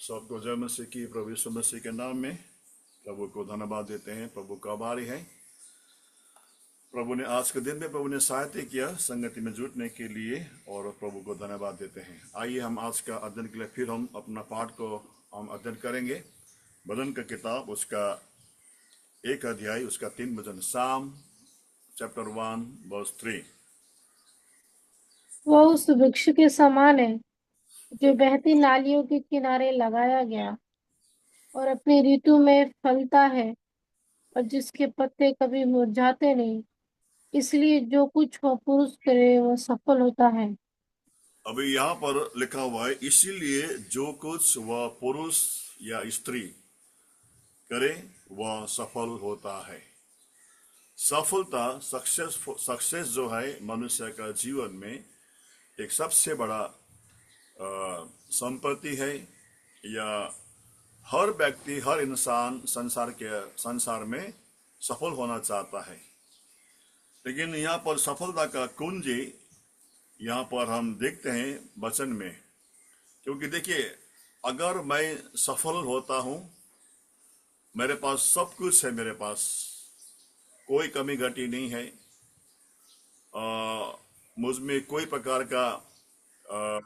सबको जय मसीह की प्रभु यीशु मसीह के नाम में प्रभु को धन्यवाद देते हैं। प्रभु का आभारी है। प्रभु ने आज के दिन में प्रभु ने सहायता किया संगति में जुटने के लिए और प्रभु को धन्यवाद देते हैं। आइए हम आज का अध्ययन के लिए फिर हम अपना पाठ को हम अध्ययन करेंगे। भजन का किताब उसका 1 अध्याय उसका 3 वचन, साम चैप्टर 1 वर्स 3। वह उस वृक्ष के समान है जो बहती नालियों के किनारे लगाया गया और अपनी ऋतु में फलता है और जिसके पत्ते कभी मुरझाते नहीं। इसलिए जो कुछ वह पुरुष करे वह सफल होता है। अभी यहाँ पर लिखा हुआ है, इसीलिए जो कुछ वह पुरुष या स्त्री करे वह सफल होता है। सफलता सक्सेस जो है मनुष्य का जीवन में एक सबसे बड़ा संपत्ति है। या हर व्यक्ति हर इंसान संसार में सफल होना चाहता है, लेकिन यहाँ पर सफलता का कुंजी यहाँ पर हम देखते हैं वचन में। क्योंकि देखिए, अगर मैं सफल होता हूँ, मेरे पास सब कुछ है, मेरे पास कोई कमी घटी नहीं है, मुझ में कोई प्रकार का आ,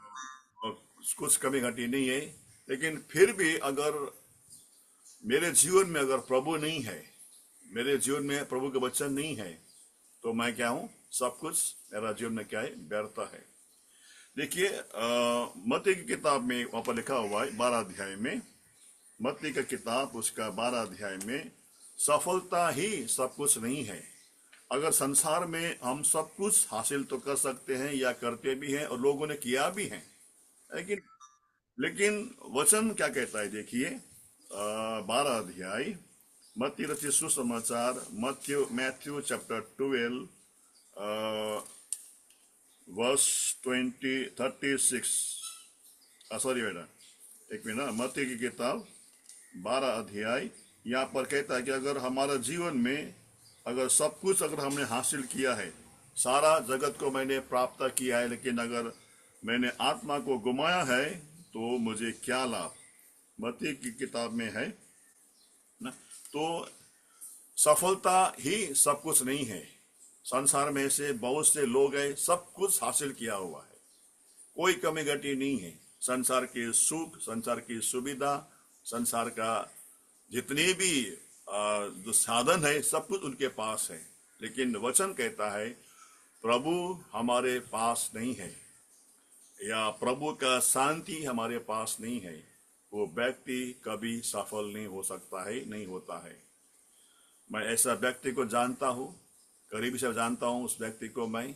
कुछ कमी घटी नहीं है, लेकिन फिर भी अगर मेरे जीवन में अगर प्रभु नहीं है, मेरे जीवन में प्रभु का वचन नहीं है, तो मैं क्या हूं? सब कुछ मेरा जीवन में क्या है? व्यर्थ है। देखिए, मत्ती की किताब में वहां पर लिखा हुआ है 12 अध्याय में, मत्ती का किताब उसका 12 अध्याय में, सफलता ही सब कुछ नहीं है। अगर संसार में हम सब कुछ हासिल तो कर सकते हैं या करते भी हैं और लोगों ने किया भी है, लेकिन लेकिन वचन क्या कहता है? देखिए, 12 अध्याय मत्ती रचित सुसमाचार, मैथ्यू चैप्टर 12 वर्स 36। सॉरी बेटा, एक मिनट। मत्ती की किताब 12 अध्याय यहाँ पर कहता है कि अगर हमारा जीवन में अगर सब कुछ अगर हमने हासिल किया है, सारा जगत को मैंने प्राप्त किया है, लेकिन अगर मैंने आत्मा को गुमाया है तो मुझे क्या लाभ? मत्ती की किताब में है ना। तो सफलता ही सब कुछ नहीं है। संसार में से बहुत से लोग हैं, सब कुछ हासिल किया हुआ है, कोई कमी घटी नहीं है। संसार के सुख, संसार की सुविधा, संसार का जितने भी जो साधन है, सब कुछ उनके पास है। लेकिन वचन कहता है प्रभु हमारे पास नहीं है, या प्रभु का शांति हमारे पास नहीं है, वो व्यक्ति कभी सफल नहीं हो सकता है, नहीं होता है। मैं ऐसा व्यक्ति को जानता हूँ, करीबी से जानता हूँ उस व्यक्ति को मैं।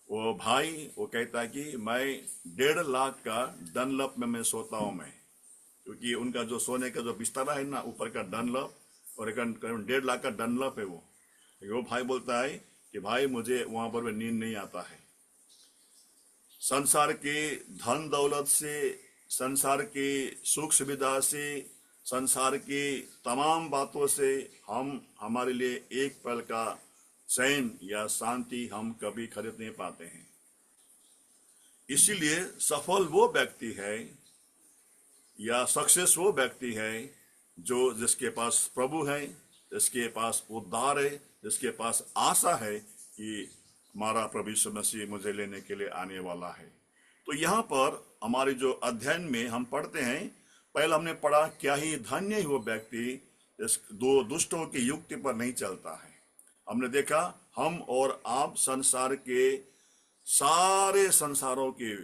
वो भाई वो कहता है कि मैं 1.5 लाख का डनलप में मैं सोता हूँ मैं, क्योंकि उनका जो सोने का जो बिस्तरा है ना, ऊपर का डनलप, और एक 1.5 लाख का डनलप है वो भाई बोलता है कि भाई मुझे वहां पर नींद नहीं आता है। संसार के धन दौलत से, संसार के सुख सुविधा से, संसार की तमाम बातों से हम हमारे लिए एक पल का चैन या शांति हम कभी खरीद नहीं पाते हैं। इसीलिए सफल वो व्यक्ति है या सक्सेस वो व्यक्ति है जो जिसके पास प्रभु है, जिसके पास उद्धार है, जिसके पास आशा है कि हमारा प्रभु यीशु मसीह मुझे लेने के लिए आने वाला है। तो यहाँ पर हमारे जो अध्ययन में हम पढ़ते हैं, पहले हमने पढ़ा क्या ही धन्य ही वो व्यक्ति इस दो दुष्टों की युक्ति पर नहीं चलता है। हमने देखा हम और आप संसार के सारे संसारों के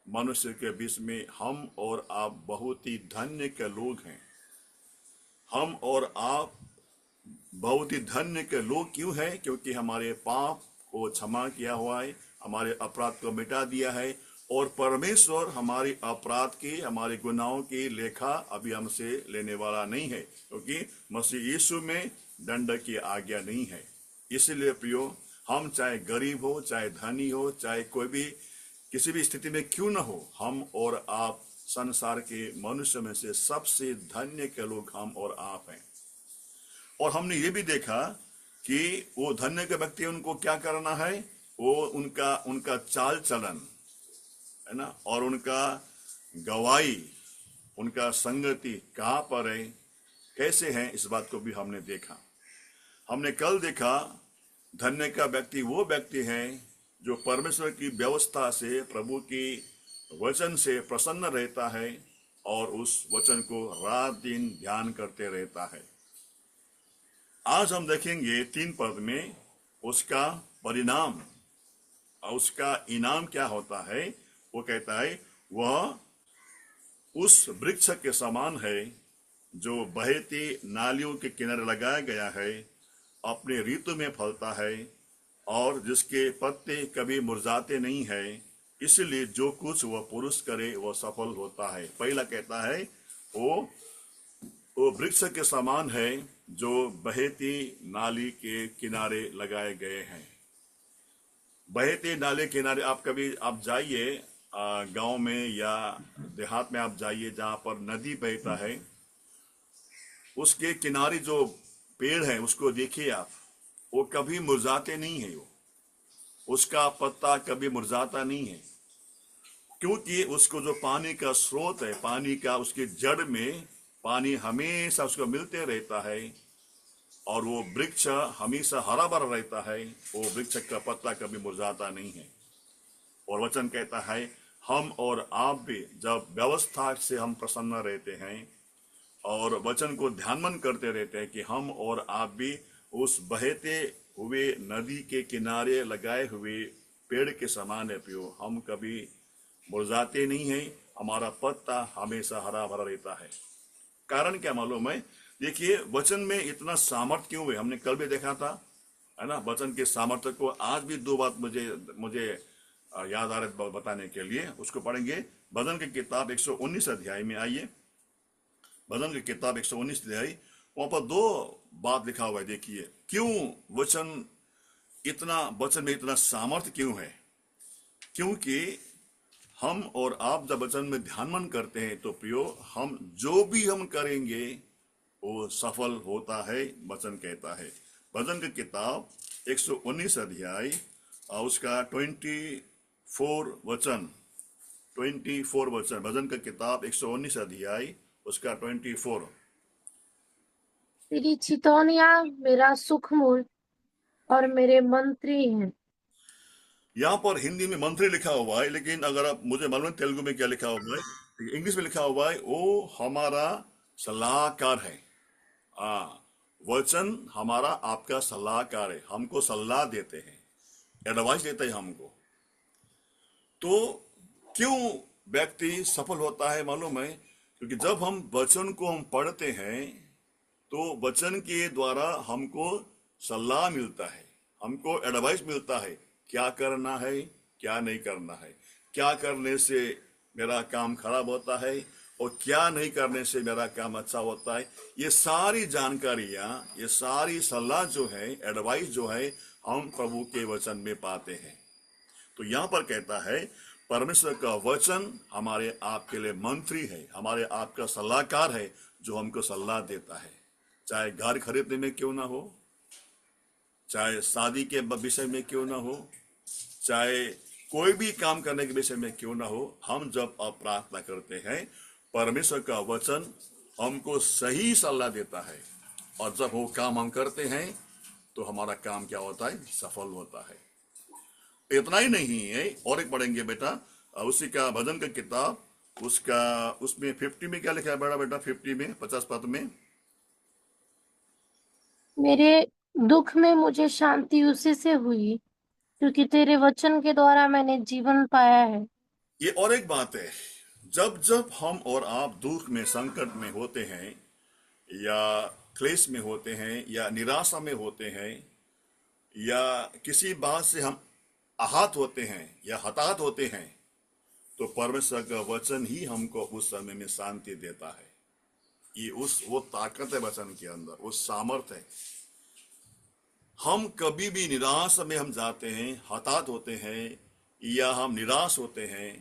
मनुष्य के बीच में हम और आप बहुत ही धन्य के लोग हैं। हम और आप बहुत ही धन्य के लोग क्यों हैं? क्योंकि हमारे पाप को क्षमा किया हुआ है, हमारे अपराध को मिटा दिया है, और परमेश्वर हमारी अपराध की, हमारे गुनाहों की लेखा अभी हमसे लेने वाला नहीं है, क्योंकि मसीह यीशु में दंड की आज्ञा नहीं है। इसलिए प्रियो, हम चाहे गरीब हो, चाहे धनी हो, चाहे कोई भी किसी भी स्थिति में क्यों न हो, हम और आप संसार के मनुष्य में से सबसे धन्य के लोग हम और आप हैं। और हमने ये भी देखा कि वो धन्य के व्यक्ति उनको क्या करना है, वो उनका चाल चलन है ना, और उनका गवाही उनका संगति कहाँ पर है, कैसे हैं, इस बात को भी हमने देखा। हमने कल देखा धन्य का व्यक्ति वो व्यक्ति है जो परमेश्वर की व्यवस्था से, प्रभु की वचन से प्रसन्न रहता है और उस वचन को रात दिन ध्यान करते रहता है। आज हम देखेंगे 3 पद में उसका परिणाम और उसका इनाम क्या होता है। वो कहता है वह उस वृक्ष के समान है जो बहती नालियों के किनारे लगाया गया है, अपने ऋतु में फलता है और जिसके पत्ते कभी मुरझाते नहीं है, इसलिए जो कुछ वह पुरुष करे वह सफल होता है। पहला कहता है वो वृक्ष के समान है जो बहती नाली के किनारे लगाए गए हैं। बहते नाले किनारे आप जाइए गांव में या देहात में, आप जाइए जहां पर नदी बहता है, उसके किनारे जो पेड़ है उसको देखिए आप, वो कभी मुरझाते नहीं है, उसका पत्ता कभी मुरझाता नहीं है, क्योंकि उसको जो पानी का स्रोत है, पानी का उसके जड़ में पानी हमेशा उसको मिलते रहता है और वो वृक्ष हमेशा हरा भरा रहता है। वो वृक्ष का पत्ता कभी मुरझाता नहीं है। और वचन कहता है हम और आप भी जब व्यवस्था से हम प्रसन्न रहते हैं और वचन को ध्यानमन करते रहते हैं कि हम और आप भी उस बहते हुए नदी के किनारे लगाए हुए पेड़ के समान है पियो, हम कभी मुरझाते नहीं हैं, हमारा पत्ता हमेशा हरा भरा रहता है। कारण क्या मालूम है? देखिए वचन में इतना सामर्थ्य क्यों है, हमने कल भी देखा था, है ना। वचन के सामर्थ्य को आज भी 2 बात मुझे याद आ रहे बताने के लिए, उसको पढ़ेंगे। भजन की किताब 119 अध्याय में आइए, भजन की किताब 119 अध्याय, वहां पर 2 बात लिखा हुआ है। देखिए क्यों वचन में इतना सामर्थ्य क्यों है। क्योंकि हम और आप जब वचन में ध्यानमन करते हैं तो प्रियो, हम जो भी हम करेंगे वो सफल होता है, वचन कहता है। भजन की किताब 119 अध्याय और उसका 24 वचन, भजन की किताब 119 अध्याय उसका 24। तेरी चितौनियां मेरा सुख मूल और मेरे मंत्री हैं। यहाँ पर हिंदी में मंत्री लिखा हुआ है, लेकिन अगर आप, मुझे मालूम है तेलुगु में क्या लिखा हुआ है, इंग्लिश में लिखा हुआ है वो हमारा सलाहकार है। वचन हमारा आपका सलाहकार है, हमको सलाह देते हैं, एडवाइस देते हैं हमको। तो क्यों व्यक्ति सफल होता है मालूम है? क्योंकि जब हम वचन को हम पढ़ते हैं तो वचन के द्वारा हमको सलाह मिलता है, हमको एडवाइस मिलता है, क्या करना है, क्या नहीं करना है, क्या करने से मेरा काम खराब होता है और क्या नहीं करने से मेरा काम अच्छा होता है। ये सारी जानकारियां, ये सारी सलाह जो है, एडवाइस जो है, हम प्रभु के वचन में पाते हैं। तो यहाँ पर कहता है परमेश्वर का वचन हमारे आपके लिए मंत्री है, हमारे आपका सलाहकार है, जो हमको सलाह देता है। चाहे घर खरीदने में क्यों ना हो, चाहे शादी के विषय में क्यों ना हो, चाहे कोई भी काम करने के विषय में क्यों ना हो, हम जब प्रार्थना करते हैं परमेश्वर का वचन हमको सही सलाह देता है और जब वो काम हम करते हैं तो हमारा काम क्या होता है, सफल होता है। इतना ही नहीं है, और एक पढ़ेंगे बेटा, उसी का भजन का किताब उसमें 50 में क्या लिखा है बड़ा बेटा, 50 में 50 पद में, मेरे दुख में मुझे शांति उसी से हुई क्योंकि तेरे वचन के द्वारा मैंने जीवन पाया है। ये और एक बात है, जब जब हम और आप दुख में, संकट में होते हैं या क्लेश में होते हैं या निराशा में होते हैं या किसी बात से हम आहत होते हैं या हताहत होते हैं, तो परमेश्वर का वचन ही हमको उस समय में शांति देता है। ये वो ताकत है वचन के अंदर, वो सामर्थ है। हम कभी भी निराश में हम जाते हैं, हताहत होते हैं या हम निराश होते हैं,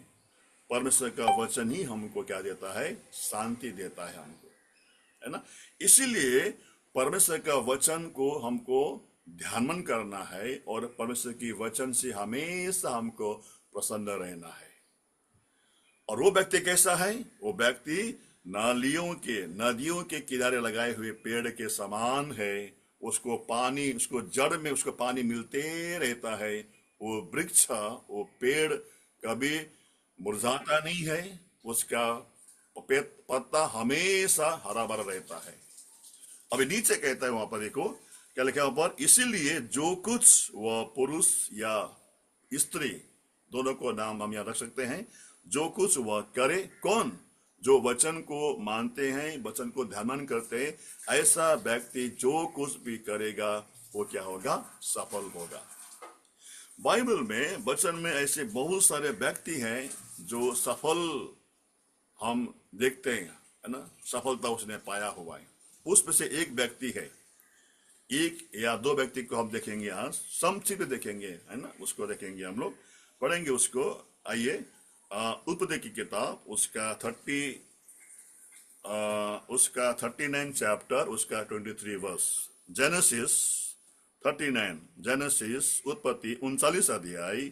परमेश्वर का वचन ही हमको क्या देता है, शांति देता है हमको, है ना। इसीलिए परमेश्वर का वचन को हमको ध्यानमन करना है और परमेश्वर की वचन से हमेशा हमको प्रसन्न रहना है। और वो व्यक्ति कैसा है? वो व्यक्ति नदियों के किनारे लगाए हुए पेड़ के समान है। उसको पानी, उसको जड़ में उसको पानी मिलते रहता है। वो वृक्ष, वो पेड़ कभी मुरझाता नहीं है। उसका पत्ता हमेशा हरा भरा रहता है। अभी नीचे कहता है वहां पर, देखो क्या लिखा है वहां पर, इसीलिए जो कुछ वह पुरुष या स्त्री, दोनों को नाम हम यहाँ रख सकते हैं, जो कुछ वह करे, कौन? जो वचन को मानते हैं, वचन को ध्यान करते हैं, ऐसा व्यक्ति जो कुछ भी करेगा वो क्या होगा? सफल होगा। बाइबल में, वचन में ऐसे बहुत सारे व्यक्ति हैं जो सफल हम देखते हैं, है ना, सफलता उसने पाया हुआ है। उसमें से एक व्यक्ति है, एक या दो व्यक्ति को हम देखेंगे, आज संक्षिप्त देखेंगे, है ना, उसको देखेंगे, हम लोग पढ़ेंगे उसको। आइए, उत्पत्ति की किताब, उसका 39 चैप्टर, उसका 23 वर्स। जेनेसिस 39, जेनेसिस उत्पत्ति 39 अध्याय,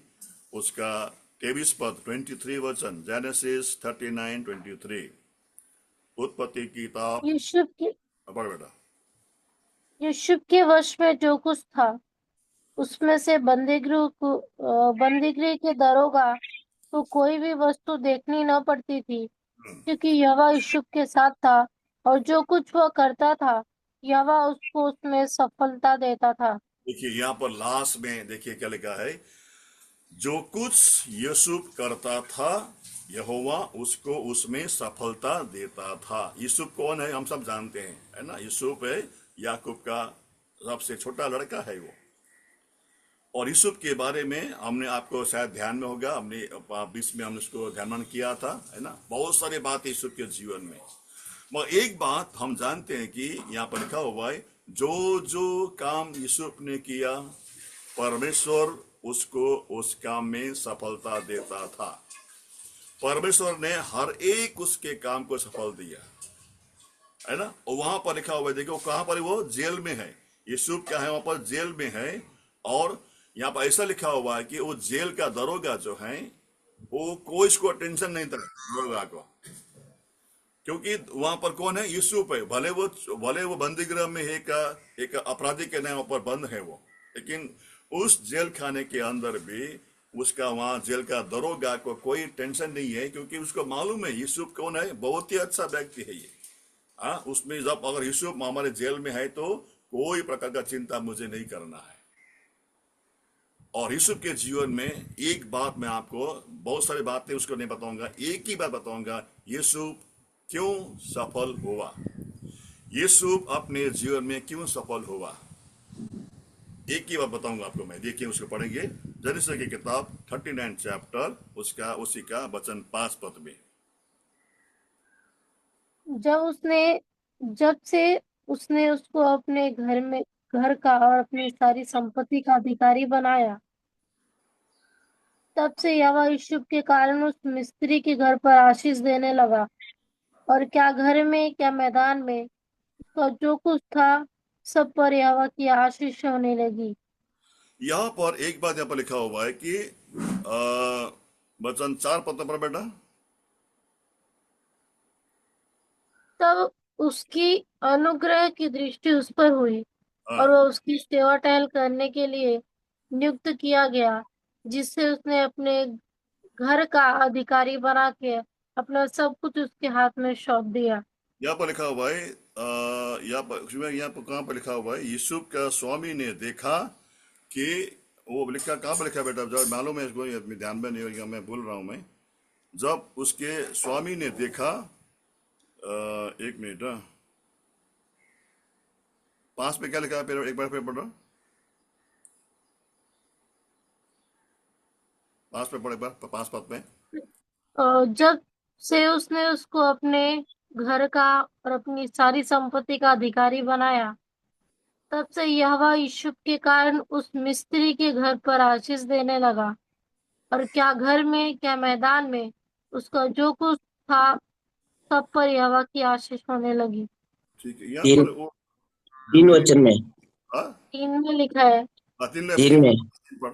उसका 23 पद, 23 वचन। जेनेसिस 39:23, उत्पत्ति की किताब। यूसुफ के पढ़ बेटा। यूसुफ के वश में जो कुछ था उसमें से बंदीगृह के दरोगा को कोई भी वस्तु देखनी न पड़ती थी, क्योंकि यहोवा यूसुफ के साथ था, और जो कुछ वह करता था यहोवा उसको उसमें सफलता देता था। देखिए यहाँ पर लास्ट में देखिए क्या लिखा है, जो कुछ यूसुफ करता था यहोवा उसको उसमें सफलता देता था। यूसुफ कौन है? हम सब जानते हैं, है ना। यूसुफ है याकूब का सबसे छोटा लड़का है वो। और यूसुफ के बारे में हमने, आपको शायद ध्यान में होगा, हमने बीच में हमने उसको ध्यान किया था, है ना। बहुत सारी बातें यूसुफ के जीवन में, मगर एक बात हम जानते हैं कि यहाँ पर लिखा हुआ है, जो जो काम यूसुफ ने किया परमेश्वर उसको उस काम में सफलता देता था। परमेश्वर ने हर एक उसके काम को सफल दिया, है ना। और वहां पर लिखा हुआ है, देखो कहां पर है वो? जेल में है। यूसुफ क्या है? वहां पर जेल में है। और यहाँ पर ऐसा लिखा हुआ है कि वो जेल का दरोगा जो है, वो कोई इसको टेंशन नहीं था दरोगा को, क्योंकि वहां पर कौन है? यूसुफ है। भले वो बंदी गृह में एक अपराधी के नाम पर बंद है वो, लेकिन उस जेल खाने के अंदर भी उसका, वहां जेल का दरोगा को कोई टेंशन नहीं है, क्योंकि उसको मालूम है यूसुफ कौन है, बहुत ही अच्छा व्यक्ति है ये। हाँ, उसमें जब अगर यूसुफ हमारे जेल में है तो कोई प्रकार का चिंता मुझे नहीं करना है। और यूसुफ के जीवन में एक बात मैं आपको, बहुत सारी बातें उसको नहीं बताऊंगा, एक ही बात बताऊंगा, यूसुफ क्यों सफल हुआ। यूसुफ अपने जीवन में क्यों सफल हुआ, एक ही बात बताऊंगा आपको मैं। देखिए उसको पढ़ेंगे, जेनेसिस की किताब 39 चैप्टर, उसका उसी का वचन 5 पद में। जब उसने जब से उसने उसको अपने घर का और अपनी सारी संपत्ति का अधिकारी बनाया, तब से यहोवा यूसुफ के कारण उस मिस्त्री के घर पर आशीष देने लगा, और क्या घर में क्या मैदान में उसका जो कुछ था सब पर यहोवा की आशीष होने लगी। यहाँ पर एक बात यहाँ पर लिखा हुआ है कि वचन 4 पद पर बेटा। तब उसकी अनुग्रह की दृष्टि उस पर हुई, और हाँ, वह उसकी सेवा टहल करने के लिए नियुक्त किया गया, जिससे उसने अपने घर का अधिकारी बना के अपना सब कुछ उसके हाथ में सौंप दिया। यहाँ पर लिखा हुआ है, यहाँ पर कहाँ पर लिखा हुआ है, यूसुफ का स्वामी ने देखा कि, वो लिखा कहाँ पर लिखा है बेटा? जब मालूम है इसको, ये ध्यान में नहीं होगा, मैं भूल रहा हूँ मैं। जब उसके स्वामी ने देखा, एक मिनट, पांच पे क्या लिखा है? फिर एक बार फिर पढ़ो, पांच पे पढ़ो एक बार, पांच पद में। और जब से उसने उसको अपने घर का और अपनी सारी संपत्ति का अधिकारी बनाया, तब से यहोवा यूसुफ के कारण उस मिस्त्री के घर पर आशीष देने लगा, और क्या घर में क्या मैदान में उसका जो कुछ था सब पर यहोवा की आशीष होने लगी। ठीक है, यहाँ तीन पर वो, तीन वचन में। हाँ, 3 में लिखा है, तीन तीन में। पढ़।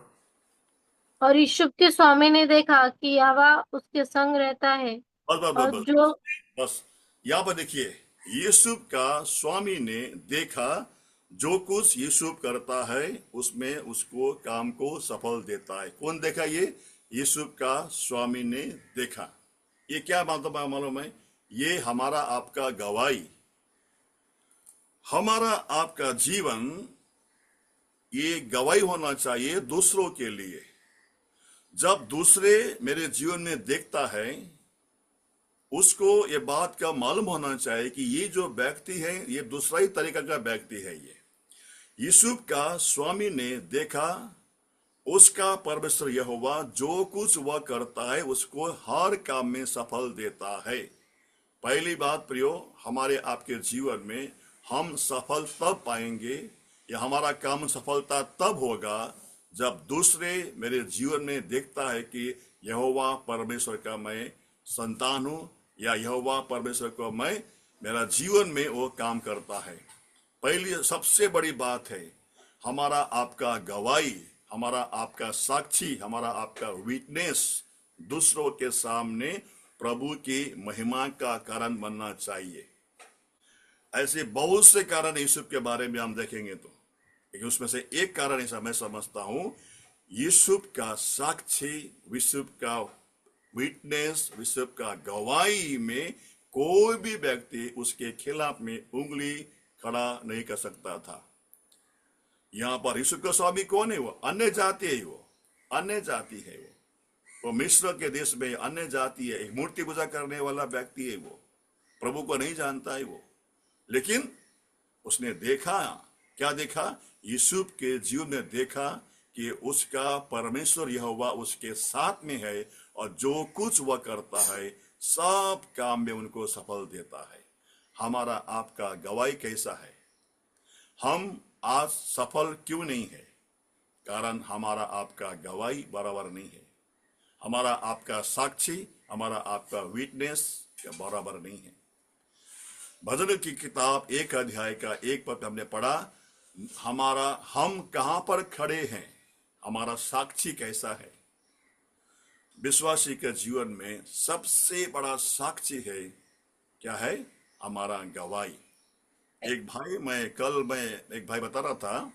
और यूसुफ के स्वामी ने देखा कि यहोवा उसके संग रहता है, बस बस बस और बस जो बस, यहां पर देखिए, यीशु का स्वामी ने देखा, जो कुछ यीशु करता है उसमें उसको काम को सफल देता है। कौन देखा? ये यीशु का स्वामी ने देखा। ये क्या मतलब है मालूम है? ये हमारा आपका गवाही, हमारा आपका जीवन ये गवाही होना चाहिए दूसरों के लिए। जब दूसरे मेरे जीवन में देखता है, उसको ये बात का मालूम होना चाहिए कि ये जो व्यक्ति है ये दूसरा ही तरीका का व्यक्ति है। ये यूसुफ का स्वामी ने देखा, उसका परमेश्वर यहोवा जो कुछ वह करता है उसको हर काम में सफल देता है। पहली बात प्रियो, हमारे आपके जीवन में हम सफल तब पाएंगे या हमारा काम सफलता तब होगा जब दूसरे मेरे जीवन में देखता है कि यहोवा परमेश्वर का मैं संतान हूं, या यहोवा परमेश्वर को मैं मेरा जीवन में वो काम करता है। पहली सबसे बड़ी बात है हमारा आपका गवाही, हमारा आपका साक्षी, हमारा आपका विटनेस दूसरों के सामने प्रभु की महिमा का कारण बनना चाहिए। ऐसे बहुत से कारण यूसुफ के बारे में हम देखेंगे तो, लेकिन उसमें से एक कारण ऐसा मैं समझता हूं, यूसुफ का साक्षी, यूसुफ का विटनेस, यूसुफ का गवाही में कोई भी व्यक्ति उसके खिलाफ में उंगली खड़ा नहीं कर सकता था। यहां पर यूसुफ का स्वामी कौन है? वो अन्य जाति है, वो अन्य जाति है। वो मिस्र के देश में अन्य जाति है, एक मूर्ति पूजा करने वाला व्यक्ति है। वो प्रभु को नहीं जानता है वो, लेकिन उसने देखा, क्या देखा? यूसुफ के जीवन में देखा कि उसका परमेश्वर यहोवा उसके साथ में है और जो कुछ वह करता है सब काम में उनको सफल देता है। हमारा आपका गवाही कैसा है? हम आज सफल क्यों नहीं है? कारण हमारा आपका गवाही बराबर नहीं है, हमारा आपका साक्षी, हमारा आपका विटनेस बराबर नहीं है। भजन की किताब 1 अध्याय का 1 पद हमने पढ़ा, हमारा हम कहां पर खड़े हैं, हमारा साक्षी कैसा है। विश्वासी के जीवन में सबसे बड़ा साक्षी है, क्या है? हमारा गवाही। एक भाई बता रहा था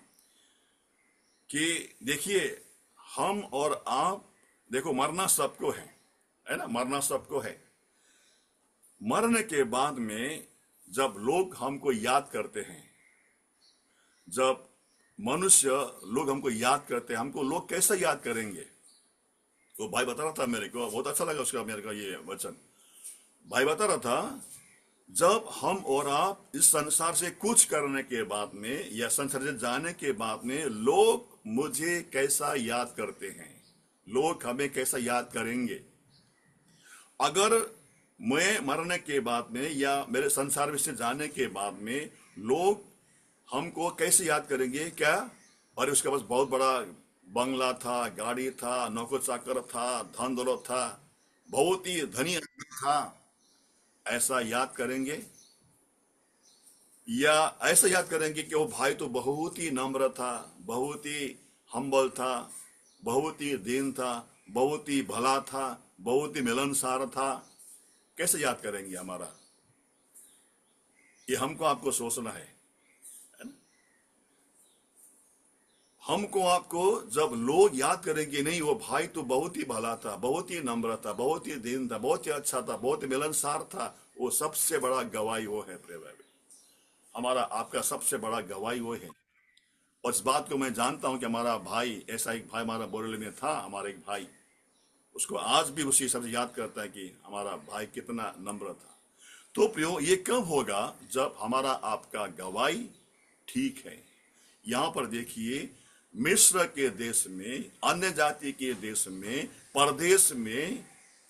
कि देखिए, हम और आप, देखो मरना सबको है ना, मरना सबको है। मरने के बाद में जब लोग हमको याद करते हैं, जब मनुष्य लोग हमको याद करते हैं, हमको लोग कैसे याद करेंगे? तो भाई बता रहा था, मेरे को बहुत अच्छा लगा उसका, मेरे का ये वचन। भाई बता रहा था, जब हम और आप इस संसार से कुछ करने के बाद में या संसार से जाने के बाद में लोग मुझे कैसा याद करते हैं, लोग हमें कैसा याद करेंगे। अगर मैं मरने के बाद में या मेरे संसार में से जाने के बाद में लोग हमको कैसे याद करेंगे? क्या? और उसके पास बहुत बड़ा बंगला था, गाड़ी था, नौकर चाकर था, धन दौलत था, बहुत ही धनी था, ऐसा याद करेंगे? या ऐसा याद करेंगे कि वो भाई तो बहुत ही नम्र था, बहुत ही हम्बल था, बहुत ही दीन था, बहुत ही भला था, बहुत ही मिलनसार था? कैसे याद करेंगे हमारा? ये हमको आपको सोचना है ना? हमको आपको जब लोग याद करेंगे, नहीं वो भाई तो बहुत ही भला था, बहुत ही नम्र था, बहुत ही दीन था, बहुत ही अच्छा था, बहुत ही मिलनसार था, वो सबसे बड़ा गवाही वो है। प्रिय भाई, हमारा आपका सबसे बड़ा गवाही वो है। और इस बात को मैं जानता हूं कि हमारा भाई, ऐसा एक भाई हमारा बोरेली में था, हमारा एक भाई, उसको आज भी उसी सबसे याद करता है कि हमारा भाई कितना नम्र था। तो प्रियो, ये कब होगा? जब हमारा आपका गवाही ठीक है। यहां पर देखिए, मिस्र के देश में, अन्य जाति के देश में, परदेश में,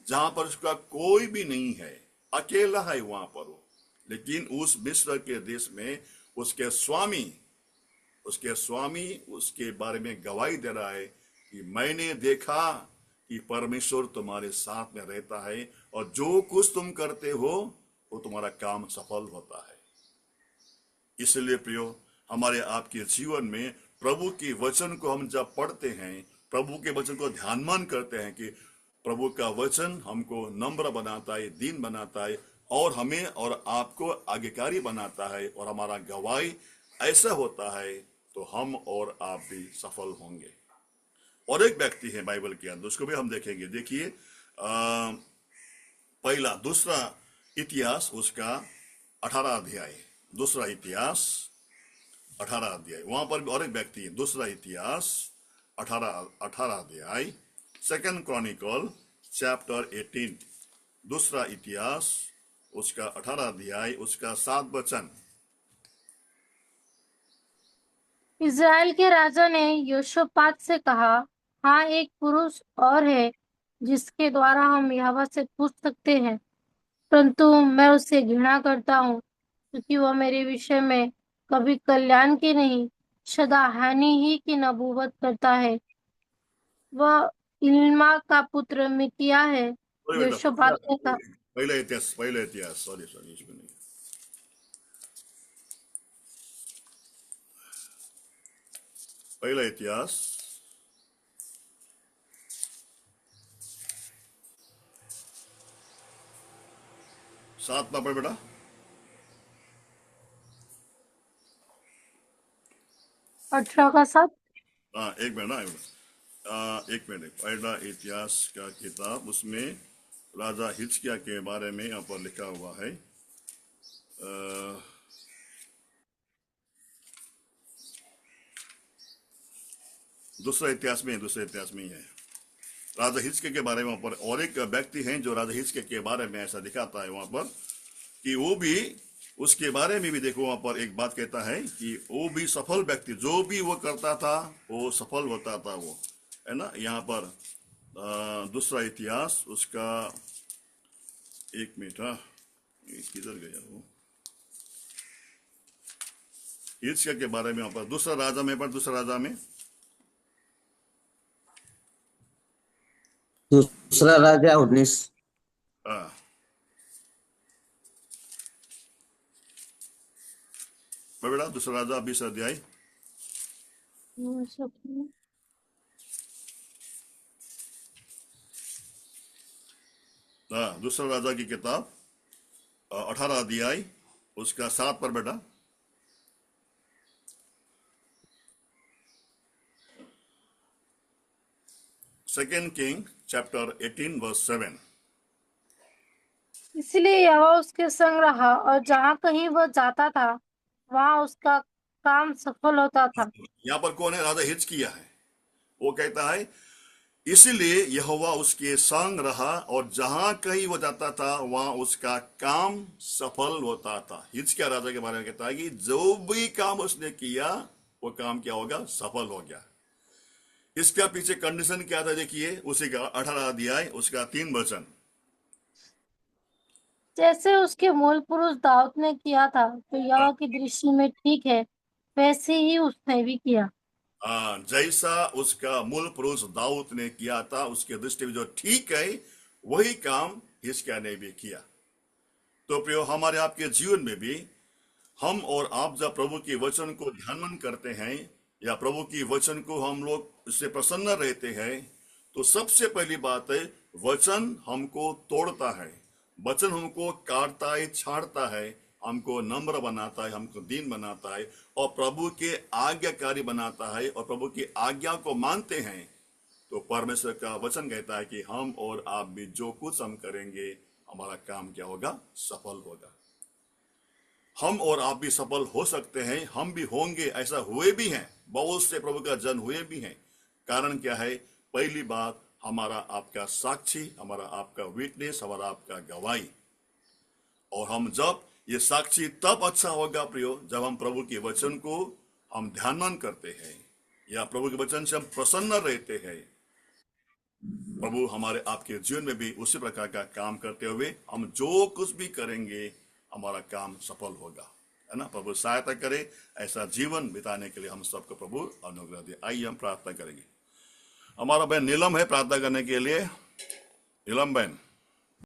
जहां पर उसका कोई भी नहीं है, अकेला है वहां पर वो, लेकिन उस मिस्र के देश में उसके स्वामी उसके बारे में गवाही दे रहा है कि मैंने देखा कि परमेश्वर तुम्हारे साथ में रहता है और जो कुछ तुम करते हो वो तुम्हारा काम सफल होता है। इसलिए प्रियो, हमारे आपके जीवन में प्रभु के वचन को हम जब पढ़ते हैं, प्रभु के वचन को ध्यानमान करते हैं कि प्रभु का वचन हमको नम्र बनाता है, दीन बनाता है, और हमें और आपको आज्ञाकारी बनाता है और हमारा गवाही ऐसा होता है, तो हम और आप भी सफल होंगे। और एक व्यक्ति है बाइबल के अंदर, उसको भी हम देखेंगे। देखिए पहला दूसरा इतिहास उसका 18 अध्याय, दूसरा इतिहास 18 अध्याय, वहां पर भी और एक व्यक्ति है। दूसरा इतिहास 18 अध्याय, सेकंड क्रॉनिकल चैप्टर 18, दूसरा इतिहास उसका 18 अध्याय, उसका 7 वचन। इज़राइल के राजा ने यहोशापात से कहा, हाँ, एक पुरुष और है जिसके द्वारा हम यहोवा से पूछ सकते हैं, परंतु मैं उससे घृणा करता हूँ, क्योंकि वह मेरे विषय में कभी कल्याण की नहीं, सदा हानि ही की नबूवत करता है। वह इल्मा का पुत्र मिकिया है। सॉरी बेटा, यहोशापात ने कहा, पहला इतिहास, सॉरी सॉरी, इसमें नहीं। पहला इतिहास 7 नंबर बेटा। 18 का 7। हाँ एक मिनट ना, एक मिनट। पहला इतिहास का किताब, उसमें राजा हिजकिय्याह के बारे में यहाँ पर लिखा हुआ है। दूसरे इतिहास में ही है। राजा हिजकिय्याह के बारे में वहां पर और एक व्यक्ति है जो राजा हिजकिय्याह के बारे में ऐसा दिखाता है वहां पर कि वो भी, उसके बारे में भी देखो वहां पर एक बात कहता है कि वो भी सफल व्यक्ति, जो भी वो करता था वो सफल होता था, वो है ना। यहाँ पर दूसरा इतिहास उसका, एक मिनट, हाँ ये किधर गया वो, हिजकिय्याह के बारे में वहां पर दूसरा राजा में, दूसरा राजा 19। हाँ बेटा, दूसरा राजा 20 अध्याय। हाँ दूसरा राजा की किताब 18 अध्याय उसका 7 पर बेटा। Second king chapter 18 verse 7। इसलिए यहोवा उसके संग रहा और जहाँ कहीं वह जाता था वहां उसका काम सफल होता था। यहाँ पर कौन है? राजा हिजकिय्याह है। वो कहता है इसलिए यहोवा उसके संग रहा और जहां कहीं वो जाता था वहां उसका काम सफल होता था। हिजकिय्याह राजा के बारे में कहता है कि जो भी काम उसने किया वो काम क्या होगा? सफल हो गया। इसका पीछे कंडीशन क्या था? देखिए उसी का 18 अध्याय उसका 3 वचन। जैसे उसके मूल पुरुष दाऊद ने किया था तो यहोवा की दृष्टि में ठीक है, वैसे ही उसने भी किया। जैसा उसका मूल पुरुष दाऊद ने किया था, उसके दृष्टि में जो ठीक है वही काम हिजकिय्याह ने भी किया। तो प्रियो, हमारे आपके जीवन में भी हम और आप जब प्रभु के वचन को ध्यान करते हैं या प्रभु की वचन को हम लोग उससे प्रसन्न रहते हैं, तो सबसे पहली बात है वचन हमको तोड़ता है, वचन हमको काटता है, छाड़ता है, हमको नम्र बनाता है, हमको दीन बनाता है और प्रभु के आज्ञाकारी बनाता है। और प्रभु की आज्ञा को मानते हैं तो परमेश्वर का वचन कहता है कि हम और आप भी जो कुछ हम करेंगे हमारा काम क्या होगा? सफल होगा। हम और आप भी सफल हो सकते हैं, हम भी होंगे, ऐसा हुए भी हैं, बहुत से प्रभु का जन हुए भी हैं। कारण क्या है? पहली बात, हमारा आपका साक्षी, हमारा आपका विटनेस, हमारा आपका गवाही। और हम जब ये साक्षी तब अच्छा होगा प्रियो, जब हम प्रभु के वचन को हम ध्यान करते हैं या प्रभु के वचन से हम प्रसन्न रहते हैं। प्रभु हमारे आपके जीवन में भी उसी प्रकार का काम करते हुए हम जो कुछ भी करेंगे हमारा काम सफल होगा, है ना। प्रभु सहायता करे ऐसा जीवन बिताने के लिए हम सबको प्रभु अनुग्रह दे। आइए हम प्रार्थना करेंगे। हमारा बहन नीलम है प्रार्थना करने के लिए। नीलम बहन।